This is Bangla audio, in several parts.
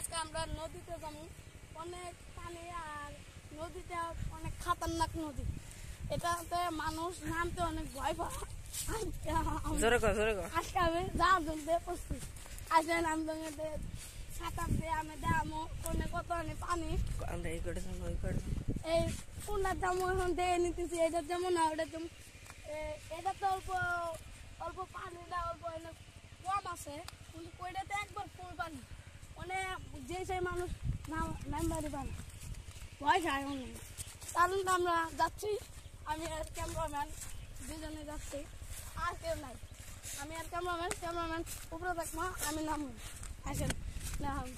আজকে আমরা নদীতে যাবো, অনেক পানি আর নদীতে অনেক খতরনাক নদী, এটাতে মানুষ নামতে অনেক ভয় পায়। আজকে আমি যাওয়ার জন্য প্রস্তুত আজকে নামতে সাঁতার দিয়ে আমি দামো কোনে কত পানি এই কোনটার দাম এখন দিয়ে নিতেছি, এটার যেমন না ওটার যেমন এটা তো অল্প অল্প পানিটা অল্প কম আছে, কিন্তু কইটাতে একবার ফুল পানি মানে যে সেই মানুষ নামবারি পানি ভয় যায় অনেক। কারণ আমরা যাচ্ছি, আমি আর ক্যামেরাম্যান দুজনে যাচ্ছি, আর কেউ নাই। আমি আর ক্যামেরাম্যান উপরে থাকবো, আমি নামবো। আসেন নাম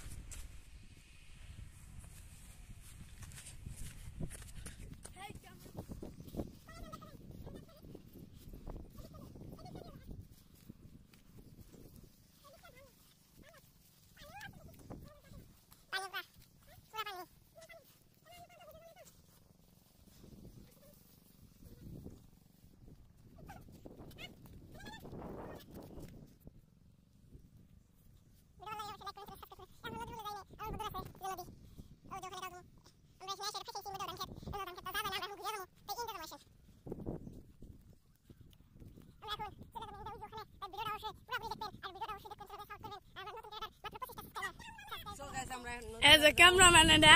as a cameraman এটা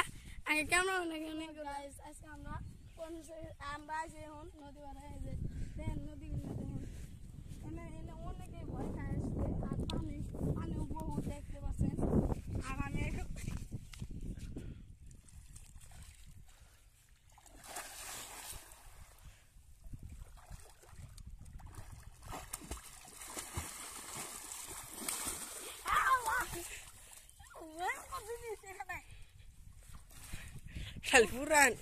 আগে ক্যামেরাম্যান আজকে আমরা আছি এখন নদী পাড়ে, এই যে দেখেন নদীগুলো দেখেন, এনে অনেকেই ভয় খায় আসছে, আর পানিও বহু দেখতে পাচ্ছেন। আর আমি Salpuran.